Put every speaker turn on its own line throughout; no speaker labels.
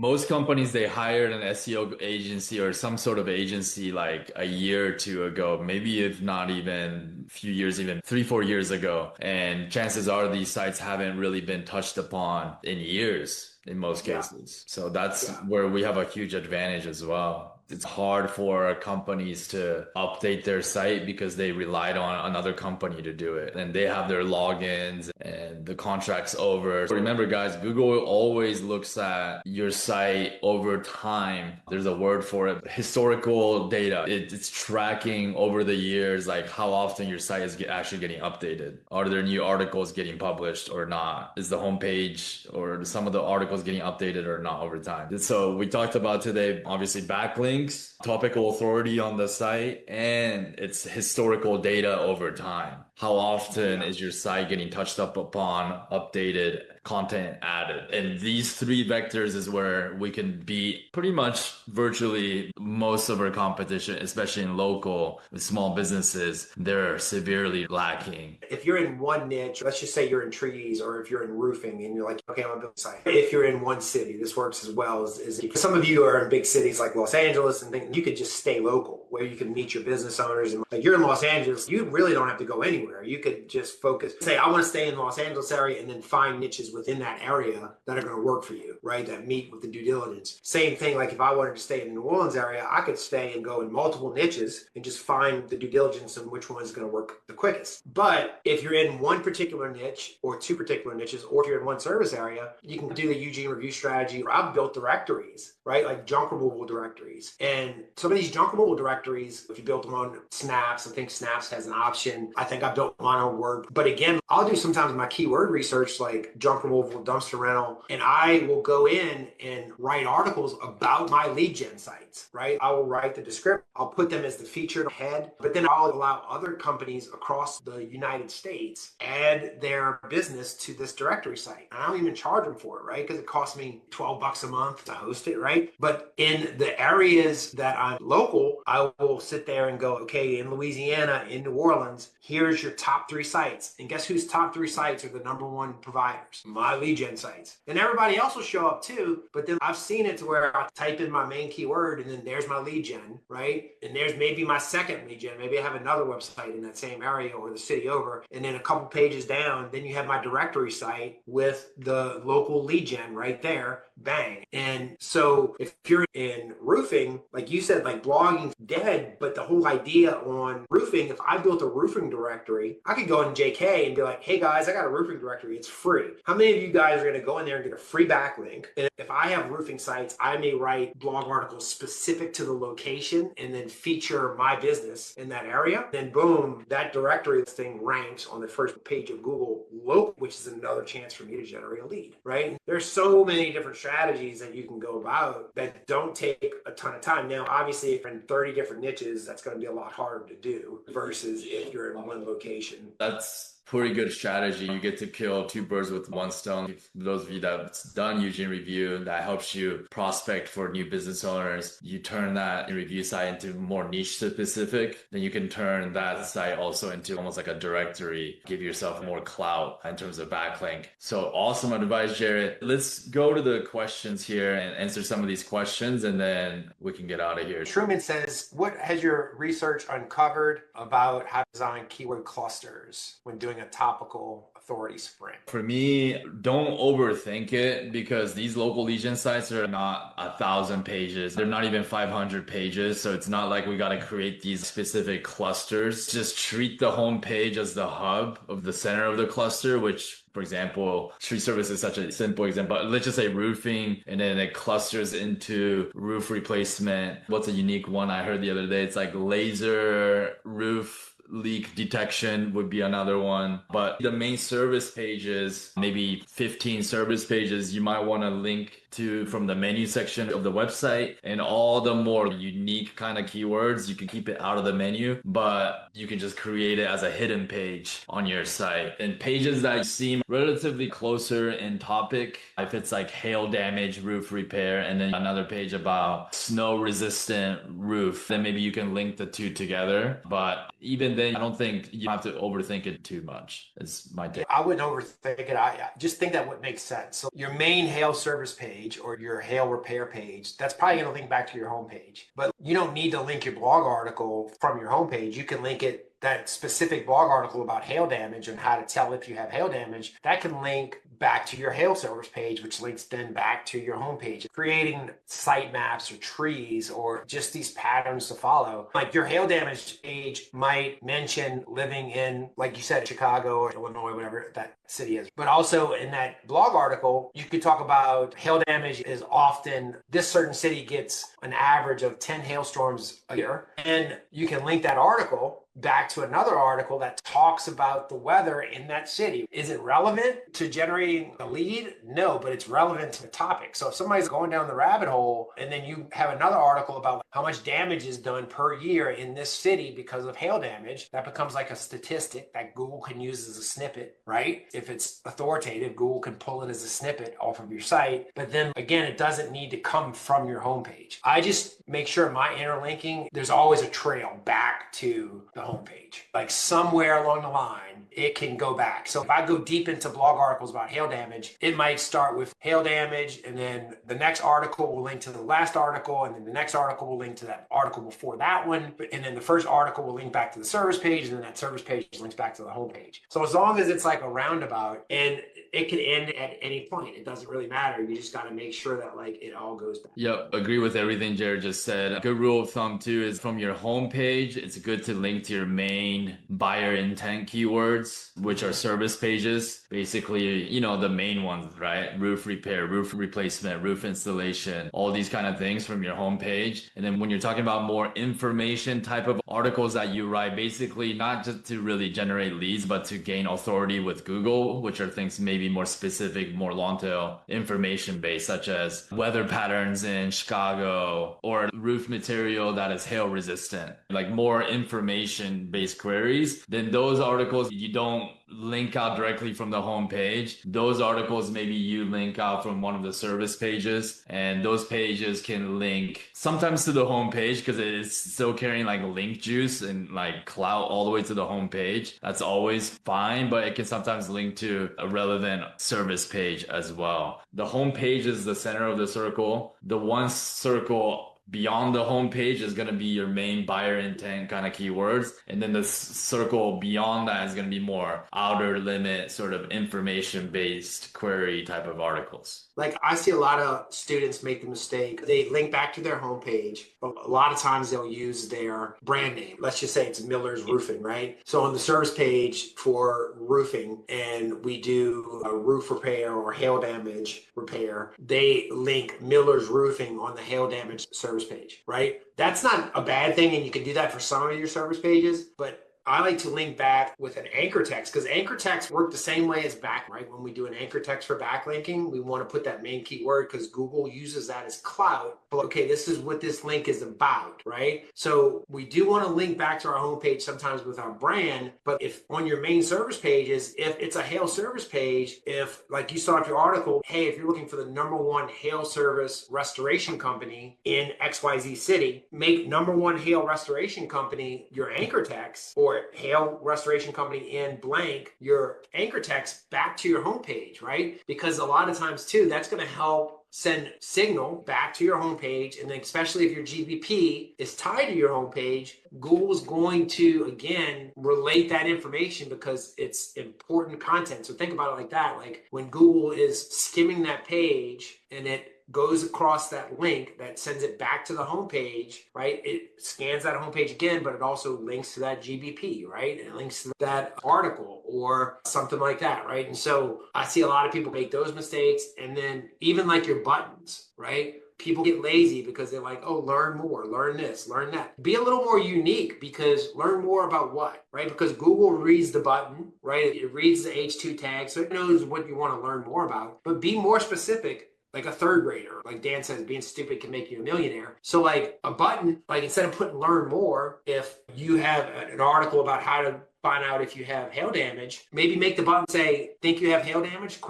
Most companies, they hired an SEO agency or some sort of agency like a year or two ago, maybe if not even a few years, even 3, 4 years ago. And chances are these sites haven't really been touched upon in years in most
Yeah,
cases. So that's
yeah.
where we have a huge advantage as well. It's hard for companies to update their site because they relied on another company to do it. And they have their logins and the contract's over. So remember, guys, Google always looks at your site over time. There's a word for it, historical data. It's tracking over the years, like how often your site is actually getting updated. Are there new articles getting published or not? Is the homepage or some of the articles getting updated or not over time? So we talked about today, obviously, backlinks, topical authority on the site, and it's historical data over time. How often
Yeah.
is your site getting touched up upon, updated, content added? And these three vectors is where we can beat pretty much virtually most of our competition, especially in local with small businesses. They're severely lacking.
If you're in one niche, let's just say you're in trees or if you're in roofing and you're like, okay, I'm gonna build a site. If you're in one city, this works as well as some of you are in big cities like Los Angeles and things, you could just stay local where you can meet your business owners. And like you're in Los Angeles, you really don't have to go anywhere. You could just focus, say, I want to stay in the Los Angeles area and then find niches within that area that are going to work for you, right? That meet with the due diligence. Same thing, like if I wanted to stay in the New Orleans area, I could stay and go in multiple niches and just find the due diligence of which one is going to work the quickest. But if you're in one particular niche or two particular niches, or if you're in one service area, you can do the Eugene review strategy. I've built directories, right? Like junk removal directories. And some of these junk removal directories, if you built them on Snaps, I think Snaps has an option. I think I've built mine on Word. But again, I'll do sometimes my keyword research like junk removal, dumpster rental, and I will go in and write articles about my lead gen sites, right? I will write the description. I'll put them as the featured head, but then I'll allow other companies across the United States add their business to this directory site. And I don't even charge them for it, right? Because it costs me $12 a month to host it, right? But in the areas that I'm local, I will sit there and go, okay, in Louisiana, in New Orleans, here's your top 3 sites. And guess whose top 3 sites are the #1 providers? My lead gen sites. And everybody else will show up too, but then I've seen it to where I type in my main keyword and then there's my lead gen, right? And there's maybe my second lead gen. Maybe I have another website in that same area or the city over. And then a couple pages down, then you have my directory site with the local lead gen right there. Bang. And so if you're in roofing, like you said, like blogging's dead, but the whole idea on roofing, if I built a roofing directory, I could go in JK and be like, hey guys, I got a roofing directory. It's free. How many of you guys are going to go in there and get a free backlink? And if I have roofing sites, I may write blog articles specific to the location and then feature my business in that area. Then boom, that directory listing ranks on the first page of Google local, which is another chance for me to generate a lead, right? There's so many different strategies that you can go about that don't take a ton of time. Now, obviously, if you're in 30 different niches, that's going to be a lot harder to do versus if you're in one location.
That's pretty good strategy. You get to kill two birds with one stone. For those of you that's done Eugene Review, that helps you prospect for new business owners. You turn that review site into more niche specific. Then you can turn that site also into almost like a directory, give yourself more clout in terms of backlink. So awesome advice, Jared. Let's go to the questions here and answer some of these questions, and then we can get out of here.
Truman says, what has your research uncovered about how to design keyword clusters when doing a topical authority sprint?
For me, don't overthink it because these local legion sites are not 1,000 pages. They're not even 500 pages. So it's not like we got to create these specific clusters. Just treat the home page as the hub of the center of the cluster, which, for example, tree service is such a simple example. But let's just say roofing, and then it clusters into roof replacement. What's a unique one I heard the other day? It's like laser roof leak detection would be another one. But the main service pages, maybe 15 service pages, you might want to link to from the menu section of the website, and all the more unique kind of keywords, you can keep it out of the menu, but you can just create it as a hidden page on your site. And pages that seem relatively closer in topic, if it's like hail damage roof repair, and then another page about snow resistant roof, then maybe you can link the two together. But even then, I don't think you have to overthink it too much, is my take.
I wouldn't overthink it. I just think that would make sense. So your main hail service page, page or your hail repair page, that's probably going to link back to your homepage. But you don't need to link your blog article from your homepage. You can link it, that specific blog article about hail damage and how to tell if you have hail damage, that can link back to your hail service page, which links then back to your homepage. Creating site maps or trees or just these patterns to follow. Like your hail damage page might mention living in, like you said, Chicago or Illinois, whatever that city is. But also in that blog article, you could talk about hail damage is often, this certain city gets an average of 10 hailstorms a year. And you can link that article back to another article that talks about the weather in that city. Is it relevant to generating a lead? No, but it's relevant to the topic. So if somebody's going down the rabbit hole and then you have another article about how much damage is done per year in this city because of hail damage, that becomes like a statistic that Google can use as a snippet, right? If it's authoritative, Google can pull it as a snippet off of your site. But then again, it doesn't need to come from your homepage. I just make sure my interlinking, there's always a trail back to the homepage. Like somewhere along the line, it can go back. So if I go deep into blog articles about hail damage, it might start with hail damage, and then the next article will link to the last article, and then the next article will link to that article before that one, and then the first article will link back to the service page, and then that service page links back to the homepage. So as long as it's like a roundabout, and it can end at any point, it doesn't really matter. You just got to make sure that like it all goes back.
Yep, agree with everything Jared just said. A good rule of thumb too is from your homepage, it's good to link to your main buyer intent keywords, which are service pages. Basically, you know, the main ones, right? Roof repair, roof replacement, roof installation, all these kind of things from your homepage. And then when you're talking about more information type of articles that you write, basically not just to really generate leads, but to gain authority with Google, which are things maybe more specific, more long tail information based, such as weather patterns in Chicago or roof material that is hail resistant, like more information based queries. Then those articles you don't link out directly from the homepage. Those articles maybe you link out from one of the service pages, and those pages can link sometimes to the homepage because it is still carrying like link juice and like clout all the way to the homepage. That's always fine, but it can sometimes link to a relevant service page as well. The homepage is the center of the circle. The one circle beyond the homepage is going to be your main buyer intent kind of keywords. And then the circle beyond that is going to be more outer limit sort of information based query type of articles.
Like I see a lot of students make the mistake. They link back to their homepage, but a lot of times they'll use their brand name. Let's just say it's Miller's Roofing, right? So on the service page for roofing, and we do a roof repair or hail damage repair, they link Miller's Roofing on the hail damage service page, right? That's not a bad thing, and you can do that for some of your service pages, but I like to link back with an anchor text because anchor text work the same way as back, right? When we do an anchor text for backlinking, we want to put that main keyword because Google uses that as clout. But okay, this is what this link is about, right? So we do want to link back to our homepage sometimes with our brand, but if on your main service pages, if it's a hail service page, if like you saw up your article, hey, if you're looking for the #1 hail service restoration company in XYZ city, make #1 hail restoration company your anchor text, or hail restoration company in blank your anchor text back to your homepage, right? Because a lot of times too, that's going to help send signal back to your homepage. And then especially if your GBP is tied to your homepage, Google's going to, again, relate that information because it's important content. So think about it like that. Like when Google is skimming that page and it goes across that link that sends it back to the homepage, right? It scans that homepage again, but it also links to that GBP, right? It links to that article or something like that, right? And so I see a lot of people make those mistakes. And then even like your buttons, right? People get lazy because they're like, oh, learn more, learn this, learn that. Be a little more unique because learn more about what, right? Because Google reads the button, right? It reads the H2 tag, so it knows what you want to learn more about. But be more specific. Like a third grader, like Dan says, being stupid can make you a millionaire. So like a button, like instead of putting learn more, if you have an article about how to find out if you have hail damage, maybe make the button say, think you have hail damage, ?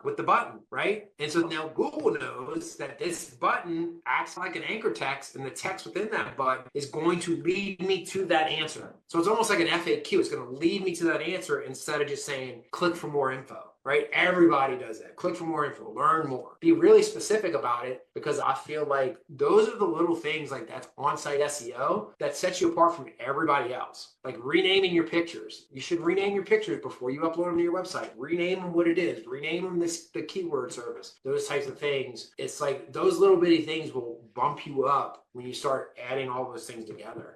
With the button, right? And so now Google knows that this button acts like an anchor text, and the text within that button is going to lead me to that answer. So it's almost like an FAQ. It's going to lead me to that answer instead of just saying, click for more info. right? Everybody does that. Click for more info, learn more. Be really specific about it, because I feel like those are the little things like that's on-site SEO that sets you apart from everybody else. Like renaming your pictures. You should rename your pictures before you upload them to your website. Rename them what it is. Rename them the keyword service. Those types of things. It's like those little bitty things will bump you up when you start adding all those things together.